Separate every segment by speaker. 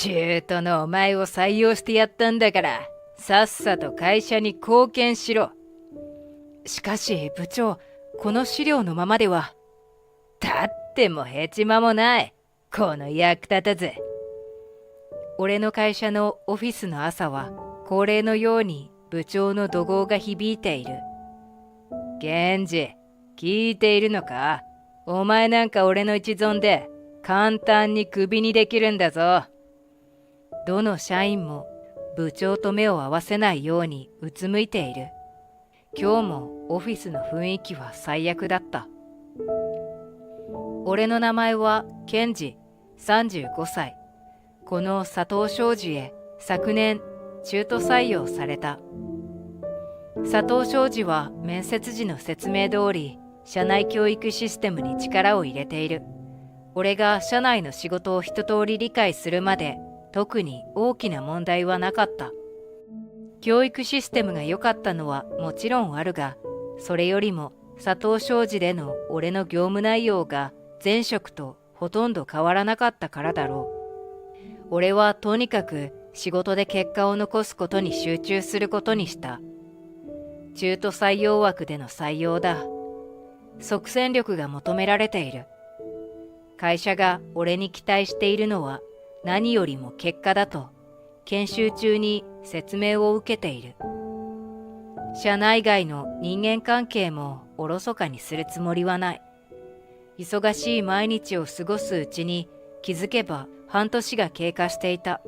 Speaker 1: 中途のお前を採用してやったんだから、さっさと会社に貢献しろ。しかし部長、この資料のままでは。立ってもヘチマもない。この役立たず。俺の会社のオフィスの朝は恒例のように部長の怒号が響いている。ケンジ、聞いているのか？お前なんか俺の一存で簡単にクビにできるんだぞ。どの社員も部長と目を合わせないようにうつむいている。今日もオフィスの雰囲気は最悪だった。俺の名前はケンジ、35歳。この佐藤商事へ昨年中途採用された。佐藤商事は面接時の説明通り社内教育システムに力を入れている。俺が社内の仕事を一通り理解するまで特に大きな問題はなかった。教育システムが良かったのはもちろんあるが、それよりも佐藤商事での俺の業務内容が前職とほとんど変わらなかったからだろう。俺はとにかく仕事で結果を残すことに集中することにした。中途採用枠での採用だ。即戦力が求められている。会社が俺に期待しているのは何よりも結果だと研修中に説明を受けている。社内外の人間関係もおろそかにするつもりはない。忙しい毎日を過ごすうちに気づけば半年が経過していた。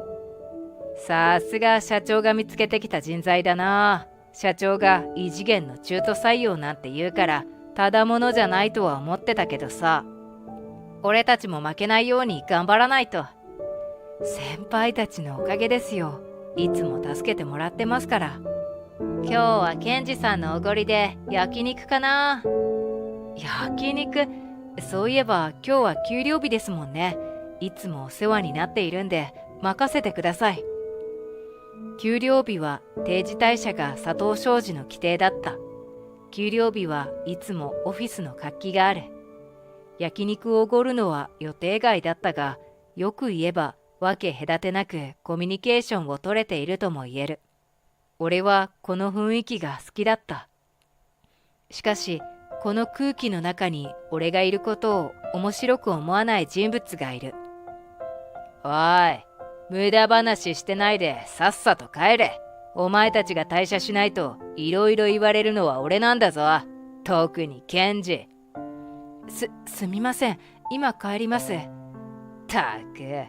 Speaker 1: さすが社長が見つけてきた人材だな。社長が異次元の中途採用なんて言うからただものじゃないとは思ってたけどさ。俺たちも負けないように頑張らないと。先輩たちのおかげですよ。いつも助けてもらってますから。今日はケンジさんのおごりで焼肉かな。焼肉？そういえば今日は給料日ですもんね。いつもお世話になっているんで任せてください。給料日は定時退社が佐藤商事の規定だった。給料日はいつもオフィスの活気がある。焼肉をおごるのは予定外だったが、よく言えば分け隔てなくコミュニケーションを取れているとも言える。俺はこの雰囲気が好きだった。しかし、この空気の中に俺がいることを面白く思わない人物がいる。おい、無駄話してないでさっさと帰れ。お前たちが退社しないといろいろ言われるのは俺なんだぞ。特にケンジ。すみません。今帰ります。たく。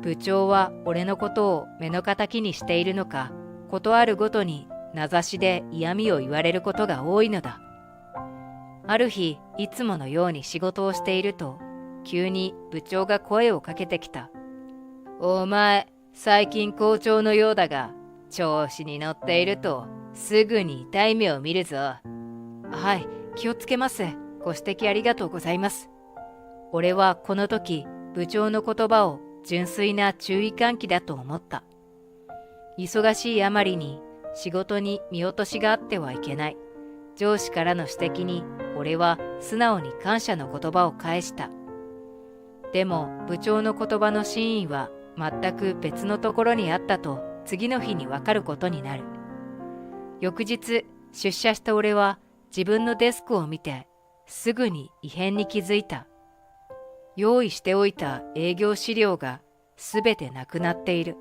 Speaker 1: 部長は俺のことを目の敵にしているのか、ことあるごとに名指しで嫌味を言われることが多いのだ。ある日、いつものように仕事をしていると、急に部長が声をかけてきた。お前、最近好調のようだが、調子に乗っているとすぐに痛い目を見るぞ。はい、気をつけます。ご指摘ありがとうございます。俺はこの時、部長の言葉を純粋な注意喚起だと思った。忙しいあまりに仕事に見落としがあってはいけない。上司からの指摘に俺は素直に感謝の言葉を返した。でも部長の言葉の真意は全く別のところにあったと次の日にわかることになる。翌日出社した俺は自分のデスクを見てすぐに異変に気づいた。用意しておいた営業資料がすべてなくなっている。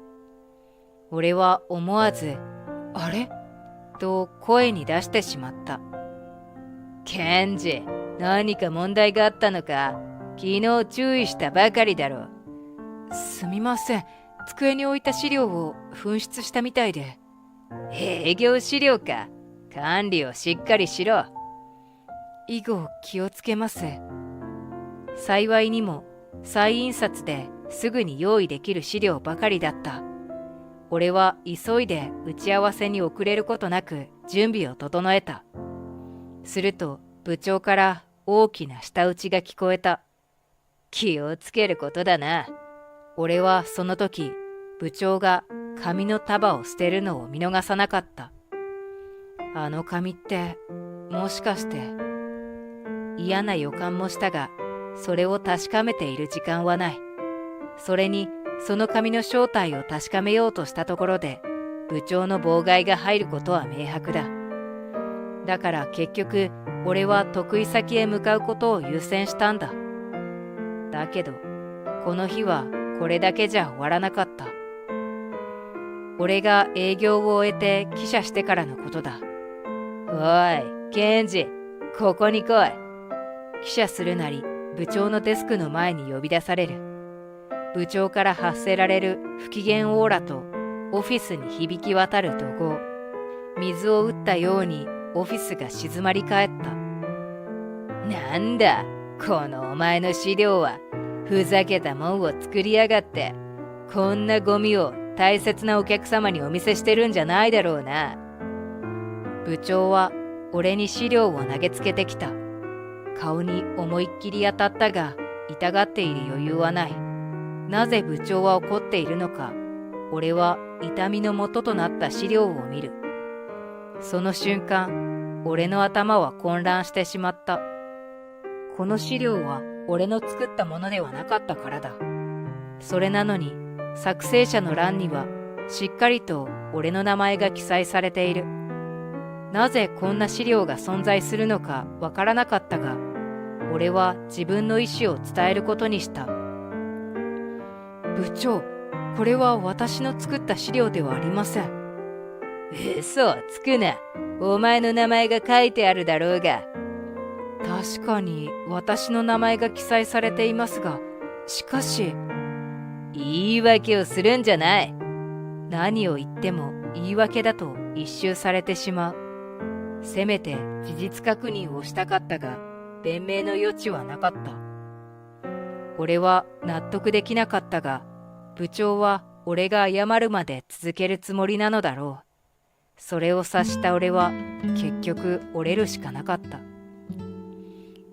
Speaker 1: 俺は思わず、あれ？と声に出してしまった。ケンジ、何か問題があったのか？昨日注意したばかりだろ。すみません。机に置いた資料を紛失したみたいで。営業資料か。管理をしっかりしろ。以後気をつけます。幸いにも再印刷ですぐに用意できる資料ばかりだった。俺は急いで打ち合わせに遅れることなく準備を整えた。すると部長から大きな舌打ちが聞こえた。気をつけることだな。俺はその時、部長が紙の束を捨てるのを見逃さなかった。あの紙って、もしかして。嫌な予感もしたが、それを確かめている時間はない。それにその紙の正体を確かめようとしたところで、部長の妨害が入ることは明白だ。だから結局、俺は得意先へ向かうことを優先したんだ。だけど、この日はこれだけじゃ終わらなかった。俺が営業を終えて帰社してからのことだ。おい、ケンジ、ここに来い。帰社するなり、部長のデスクの前に呼び出される。部長から発せられる不機嫌オーラと、オフィスに響き渡る怒号。水を打ったようにオフィスが静まり返った。なんだ、このお前の資料は、ふざけたもんを作りやがって、こんなゴミを大切なお客様にお見せしてるんじゃないだろうな。部長は俺に資料を投げつけてきた。顔に思いっきり当たったが、痛がっている余裕はない。なぜ部長は怒っているのか、俺は痛みの元となった資料を見る。その瞬間、俺の頭は混乱してしまった。この資料は俺の作ったものではなかったからだ。それなのに、作成者の欄にはしっかりと俺の名前が記載されている。なぜこんな資料が存在するのかわからなかったが、俺は自分の意思を伝えることにした。部長、これは私の作った資料ではありません。嘘をつくな。お前の名前が書いてあるだろうが。確かに私の名前が記載されていますが、しかし。言い訳をするんじゃない。何を言っても言い訳だと一蹴されてしまう。せめて事実確認をしたかったが、弁明の余地はなかった。俺は納得できなかったが、部長は俺が謝るまで続けるつもりなのだろう。それを察した俺は結局折れるしかなかった。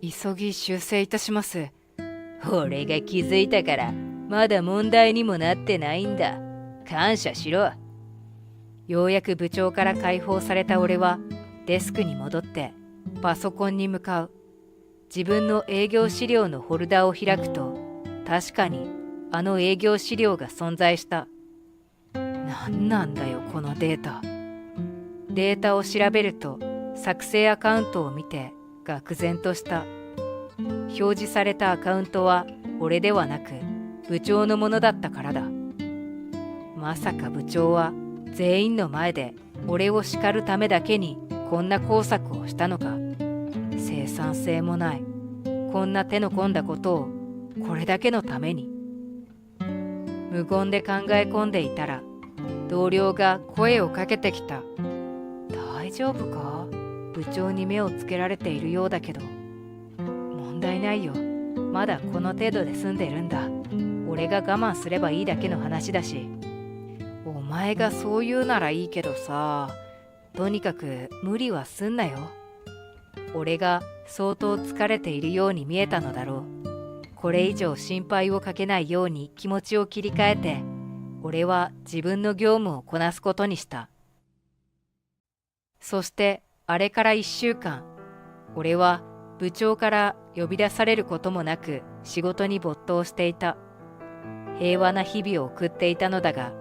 Speaker 1: 急ぎ修正いたします。俺が気づいたからまだ問題にもなってないんだ。感謝しろ。ようやく部長から解放された俺はデスクに戻ってパソコンに向かう。自分の営業資料のフォルダを開くと、確かにあの営業資料が存在した。なんなんだよこのデータ。データを調べると作成アカウントを見て愕然とした。表示されたアカウントは俺ではなく部長のものだったからだ。まさか部長は全員の前で俺を叱るためだけにこんな工作をしたのか。生産性もない。こんな手の込んだことをこれだけのために。無言で考え込んでいたら同僚が声をかけてきた。大丈夫か？部長に目をつけられているようだけど。問題ないよ。まだこの程度で済んでるんだ。俺が我慢すればいいだけの話だし。お前がそう言うならいいけどさ、とにかく無理はすんなよ。俺が相当疲れているように見えたのだろう。これ以上心配をかけないように気持ちを切り替えて、俺は自分の業務をこなすことにした。そしてあれから1週間、俺は部長から呼び出されることもなく仕事に没頭していた。平和な日々を送っていたのだが、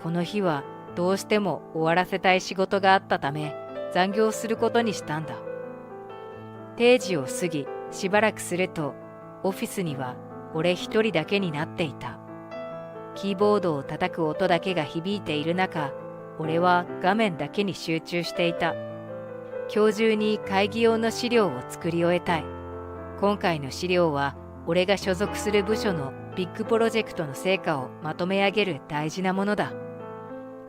Speaker 1: この日はどうしても終わらせたい仕事があったため残業することにしたんだ。定時を過ぎしばらくするとオフィスには俺一人だけになっていた。キーボードを叩く音だけが響いている中、俺は画面だけに集中していた。今日中に会議用の資料を作り終えたい。今回の資料は俺が所属する部署のビッグプロジェクトの成果をまとめ上げる大事なものだ。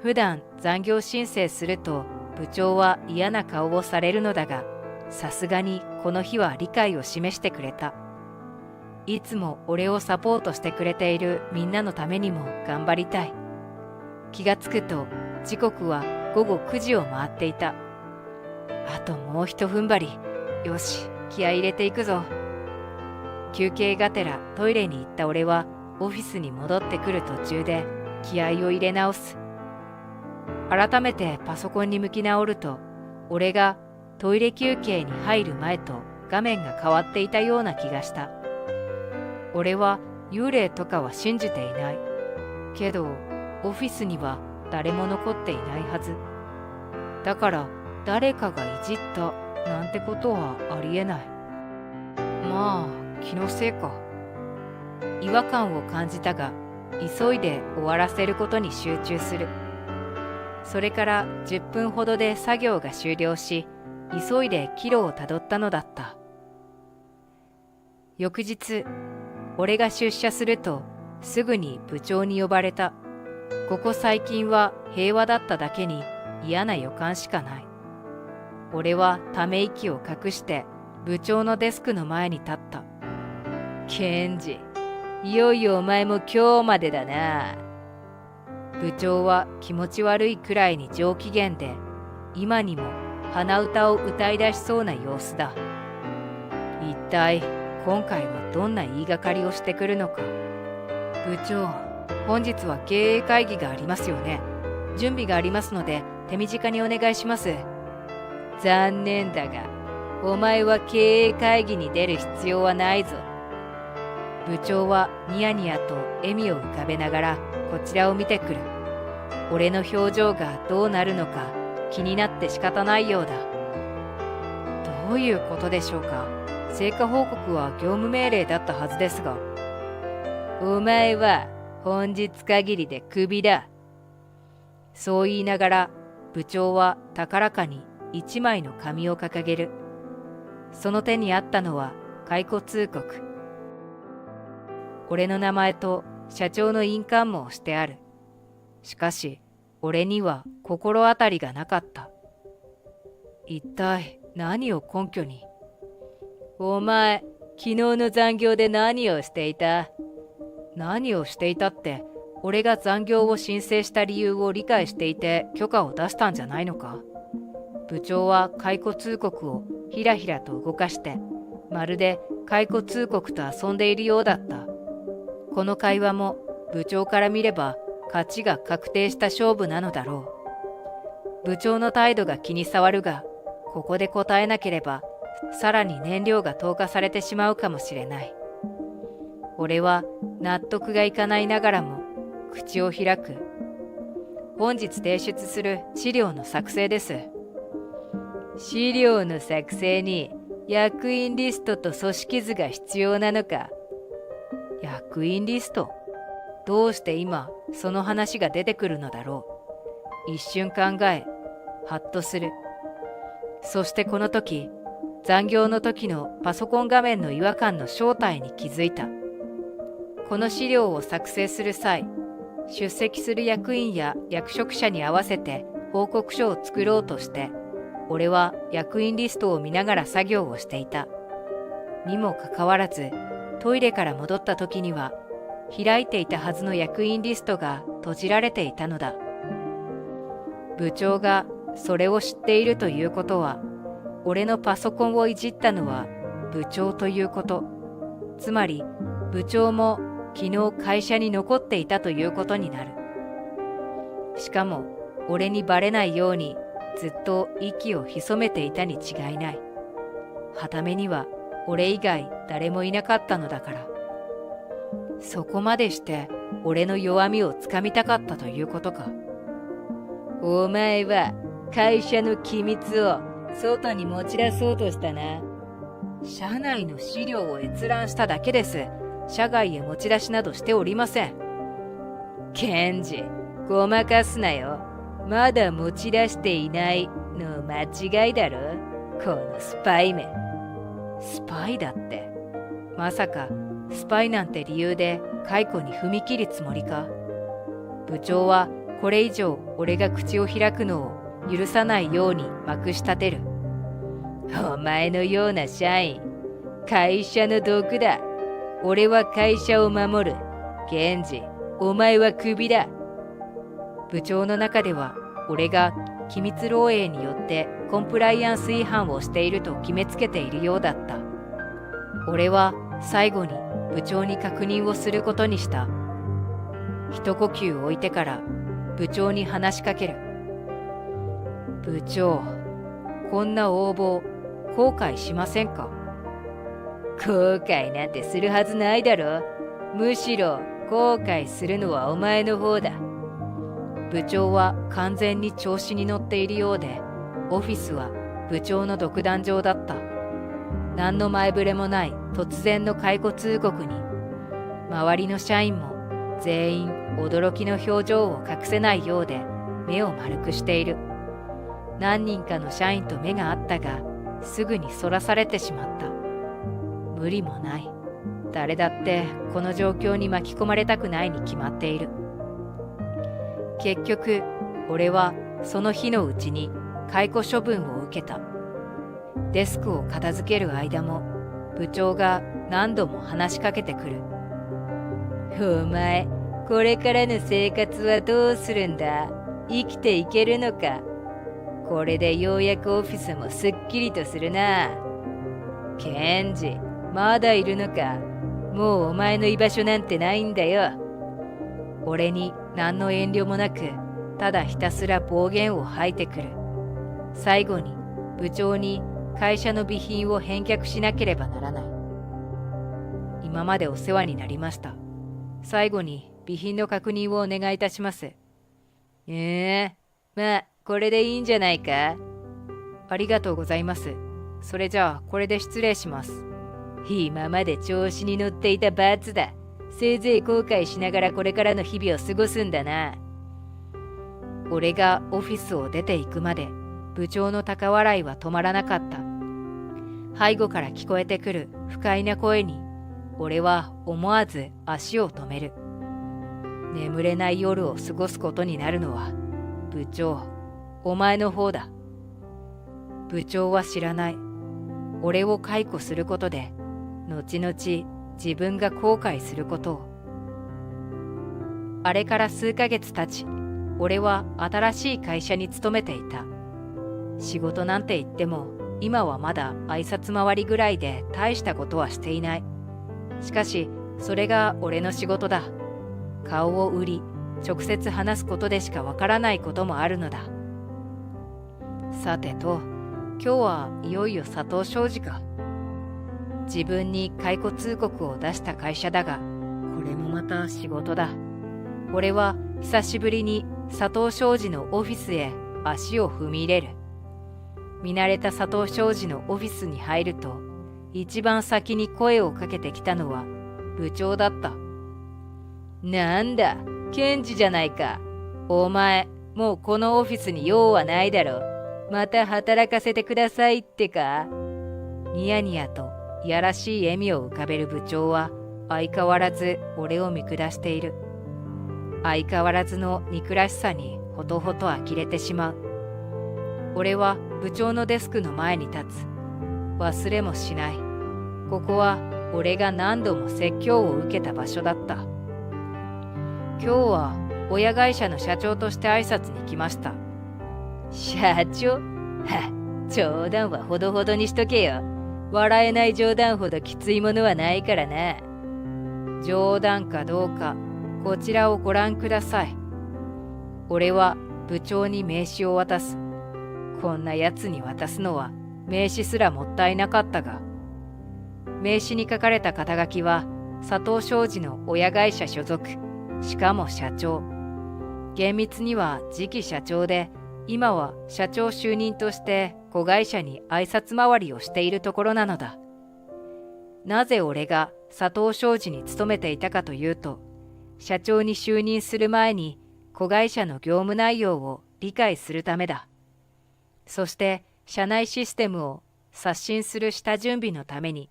Speaker 1: 普段残業申請すると部長は嫌な顔をされるのだが、さすがにこの日は理解を示してくれた。いつも俺をサポートしてくれているみんなのためにも頑張りたい。気がつくと時刻は午後9時を回っていた。あともう一踏ん張り。よし、気合い入れていくぞ。休憩がてらトイレに行った俺はオフィスに戻ってくる途中で気合を入れ直す。改めてパソコンに向き直ると、俺がトイレ休憩に入る前と画面が変わっていたような気がした。俺は幽霊とかは信じていない。けどオフィスには誰も残っていないはず。だから誰かがいじったなんてことはありえない。まあ気のせいか。違和感を感じたが、急いで終わらせることに集中する。それから10分ほどで作業が終了し、急いで帰路をたどったのだった。翌日、俺が出社するとすぐに部長に呼ばれた。ここ最近は平和だっただけに嫌な予感しかない。俺はため息を隠して部長のデスクの前に立った。ケンジ、いよいよお前も今日までだな。部長は気持ち悪いくらいに上機嫌で、今にも鼻歌を歌い出しそうな様子だ。一体今回はどんな言いがかりをしてくるのか。部長、本日は経営会議がありますよね。準備がありますので手短にお願いします。残念だが、お前は経営会議に出る必要はないぞ。部長はニヤニヤと笑みを浮かべながらこちらを見てくる。俺の表情がどうなるのか気になって仕方ないようだ。どういうことでしょうか。成果報告は業務命令だったはずですが。お前は本日限りでクビだ。そう言いながら部長は高らかに一枚の紙を掲げる。その手にあったのは解雇通告。俺の名前と社長の印鑑も押してある。しかし俺には心当たりがなかった。一体何を根拠に。お前、昨日の残業で何をしていた？何をしていたって、俺が残業を申請した理由を理解していて許可を出したんじゃないのか。部長は解雇通告をひらひらと動かして、まるで解雇通告と遊んでいるようだった。この会話も部長から見れば勝ちが確定した勝負なのだろう。部長の態度が気に障るが、ここで答えなければさらに燃料が投下されてしまうかもしれない。俺は納得がいかないながらも口を開く。本日提出する資料の作成です。資料の作成に役員リストと組織図が必要なのか。役員リスト？どうして今その話が出てくるのだろう。一瞬考え、ハッとする。そしてこの時、残業の時のパソコン画面の違和感の正体に気づいた。この資料を作成する際、出席する役員や役職者に合わせて報告書を作ろうとして、俺は役員リストを見ながら作業をしていた。にもかかわらず、トイレから戻った時には、開いていたはずの役員リストが閉じられていたのだ。部長がそれを知っているということは、俺のパソコンをいじったのは部長ということ。つまり、部長も昨日会社に残っていたということになる。しかも、俺にバレないようにずっと息を潜めていたに違いない。はためには俺以外誰もいなかったのだから。そこまでして俺の弱みをつかみたかったということか。お前は会社の機密を外に持ち出そうとしたな。社内の資料を閲覧しただけです。社外へ持ち出しなどしておりません。ケンジ、ごまかすなよ。まだ持ち出していないの間違いだろ。このスパイめ。スパイだって。まさかスパイなんて理由で解雇に踏み切るつもりか。部長はこれ以上俺が口を開くのを許さないようにまくし立てる。お前のような社員、会社の毒だ。俺は会社を守る。ケンジ、お前はクビだ。部長の中では俺が機密漏洩によってコンプライアンス違反をしていると決めつけているようだった。俺は最後に部長に確認をすることにした。一呼吸置いてから部長に話しかける。部長、こんな応募後悔しませんか？後悔なんてするはずないだろ。むしろ後悔するのはお前の方だ。部長は完全に調子に乗っているようで、オフィスは部長の独壇場だった。何の前触れもない突然の解雇通告に、周りの社員も全員驚きの表情を隠せないようで目を丸くしている。何人かの社員と目が合ったが、すぐにそらされてしまった。無理もない。誰だってこの状況に巻き込まれたくないに決まっている。結局、俺はその日のうちに解雇処分を受けた。デスクを片付ける間も、部長が何度も話しかけてくる。お前、これからの生活はどうするんだ？生きていけるのか？これでようやくオフィスもすっきりとするな。ケンジ、まだいるのか？もうお前の居場所なんてないんだよ。俺に何の遠慮もなく、ただひたすら暴言を吐いてくる。最後に部長に会社の備品を返却しなければならない。今までお世話になりました。最後に備品の確認をお願いいたします。まあ、これでいいんじゃないか？ありがとうございます。それじゃあ、これで失礼します。今まで調子に乗っていた罰だ。せいぜい後悔しながらこれからの日々を過ごすんだな。俺がオフィスを出て行くまで、部長の高笑いは止まらなかった。背後から聞こえてくる不快な声に、俺は思わず足を止める。眠れない夜を過ごすことになるのは、部長、お前の方だ。部長は知らない。俺を解雇することで、後々自分が後悔することを。あれから数ヶ月経ち、俺は新しい会社に勤めていた。仕事なんて言っても、今はまだ挨拶回りぐらいで大したことはしていない。しかし、それが俺の仕事だ。顔を売り、直接話すことでしかわからないこともあるのだ。さてと、今日はいよいよ佐藤商事か。自分に解雇通告を出した会社だが、これもまた仕事だ。俺は久しぶりに佐藤商事のオフィスへ足を踏み入れる。見慣れた佐藤商事のオフィスに入ると、一番先に声をかけてきたのは部長だった。なんだ、ケンジじゃないか。お前、もうこのオフィスに用はないだろ。また働かせてくださいってか。ニヤニヤといやらしい笑みを浮かべる部長は相変わらず俺を見下している。相変わらずの憎らしさにほとほと呆れてしまう。俺は部長のデスクの前に立つ。忘れもしない。ここは俺が何度も説教を受けた場所だった。今日は親会社の社長として挨拶に来ました。社長？冗談はほどほどにしとけよ。笑えない冗談ほどきついものはないからな。冗談かどうか、こちらをご覧ください。俺は部長に名刺を渡す。こんな奴に渡すのは名刺すらもったいなかったが。名刺に書かれた肩書きは佐藤商事の親会社所属、しかも社長。厳密には次期社長で、今は社長就任として子会社に挨拶回りをしているところなのだ。なぜ俺が佐藤商事に勤めていたかというと、社長に就任する前に子会社の業務内容を理解するためだ。そして社内システムを刷新する下準備のために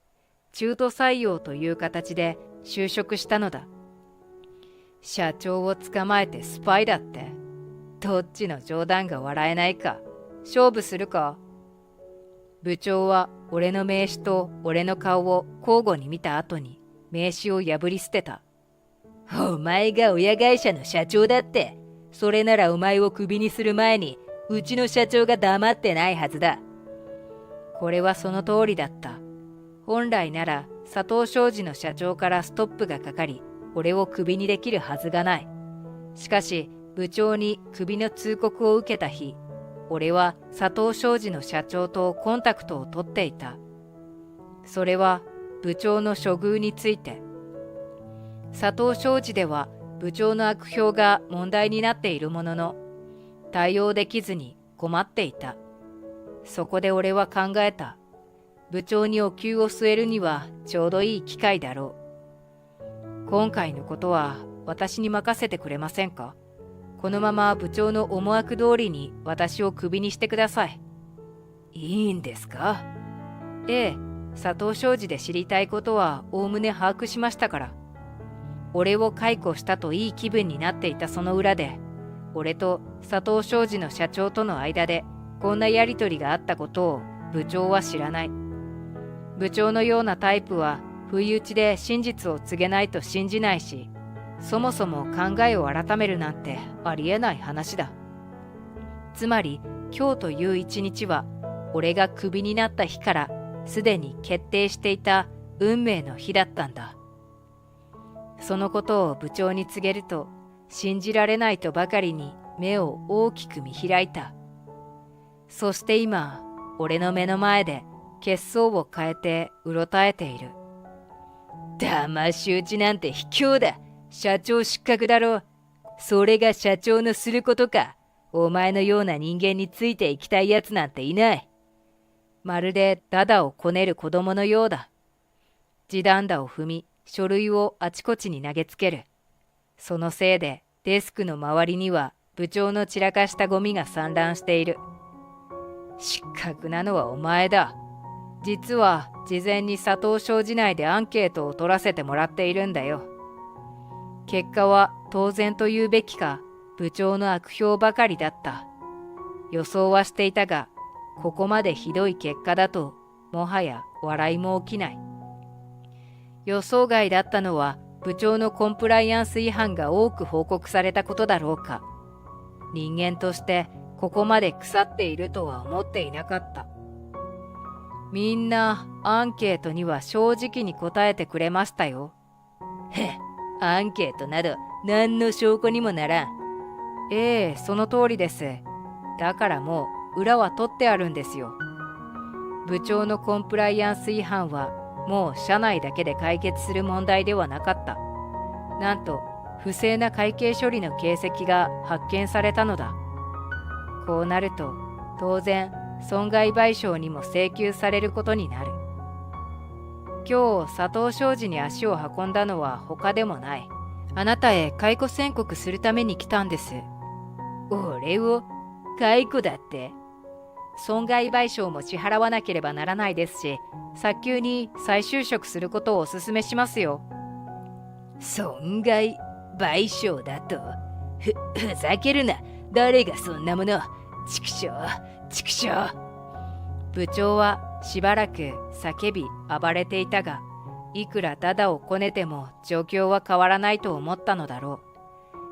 Speaker 1: 中途採用という形で就職したのだ。社長を捕まえてスパイだって。どっちの冗談が笑えないか。勝負するか。部長は俺の名刺と俺の顔を交互に見た後に名刺を破り捨てた。お前が親会社の社長だって。それならお前をクビにする前にうちの社長が黙ってないはずだ。これはその通りだった。本来なら佐藤商事の社長からストップがかかり、俺をクビにできるはずがない。しかし部長にクビの通告を受けた日、俺は佐藤商事の社長とコンタクトを取っていた。それは部長の処遇について。佐藤商事では部長の悪評が問題になっているものの、対応できずに困っていた。そこで俺は考えた。部長にお灸を据えるにはちょうどいい機会だろう。今回のことは私に任せてくれませんか？このまま部長の思惑通りに私をクビにしてください。いいんですか？ええ、佐藤商事で知りたいことはおおむね把握しましたから。俺を解雇したといい気分になっていたその裏で、俺と佐藤商事の社長との間でこんなやりとりがあったことを部長は知らない。部長のようなタイプは不意打ちで真実を告げないと信じないし、そもそも考えを改めるなんてありえない話だ。つまり今日という一日は俺がクビになった日からすでに決定していた運命の日だったんだ。そのことを部長に告げると、信じられないとばかりに目を大きく見開いた。そして今、俺の目の前で血相を変えてうろたえている。騙し討ちなんて卑怯だ。社長失格だろ。それが社長のすることか。お前のような人間についていきたいやつなんていない。まるでダダをこねる子供のようだ。地団打を踏み、書類をあちこちに投げつける。そのせいでデスクの周りには部長の散らかしたゴミが散乱している。失格なのはお前だ。実は事前に佐藤商事内でアンケートを取らせてもらっているんだよ。結果は当然と言うべきか、部長の悪評ばかりだった。予想はしていたが、ここまでひどい結果だともはや笑いも起きない。予想外だったのは部長のコンプライアンス違反が多く報告されたことだろうか。人間としてここまで腐っているとは思っていなかった。みんなアンケートには正直に答えてくれましたよ。へ、アンケートなど何の証拠にもならん。ええ、その通りです。だからもう裏は取ってあるんですよ。部長のコンプライアンス違反はもう社内だけで解決する問題ではなかった。なんと不正な会計処理の形跡が発見されたのだ。こうなると当然損害賠償にも請求されることになる。今日佐藤商事に足を運んだのは他でもない。あなたへ解雇宣告するために来たんです。俺を解雇だって？損害賠償も支払わなければならないですし、早急に再就職することをお勧めしますよ。損害賠償だと？ふざけるな。誰がそんなもの。畜生、畜生。部長はしばらく叫び暴れていたが、いくらダダをこねても状況は変わらないと思ったのだろ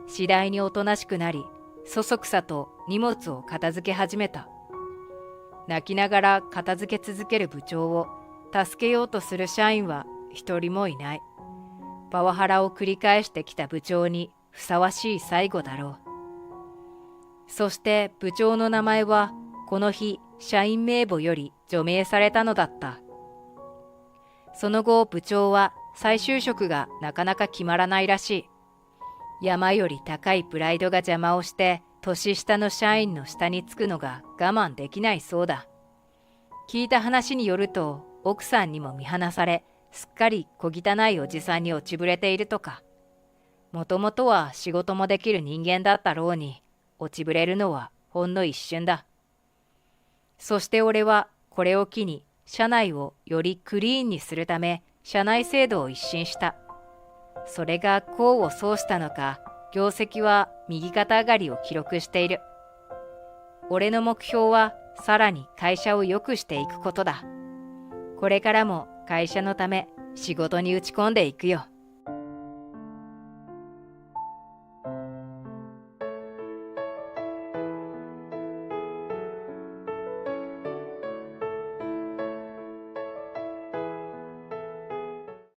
Speaker 1: う。次第におとなしくなり、そそくさと荷物を片付け始めた。泣きながら片付け続ける部長を助けようとする社員は一人もいない。パワハラを繰り返してきた部長にふさわしい最後だろう。そして部長の名前はこの日社員名簿より除名されたのだった。その後部長は再就職がなかなか決まらないらしい。山より高いプライドが邪魔をして年下の社員の下につくのが我慢できないそうだ。聞いた話によると奥さんにも見放され、すっかり小汚いおじさんに落ちぶれているとか。もともとは仕事もできる人間だったろうに、落ちぶれるのはほんの一瞬だ。そして俺はこれを機に社内をよりクリーンにするため社内制度を一新した。それが功を奏したのか、業績は右肩上がりを記録している。俺の目標はさらに会社を良くしていくことだ。これからも会社のため仕事に打ち込んでいくよ。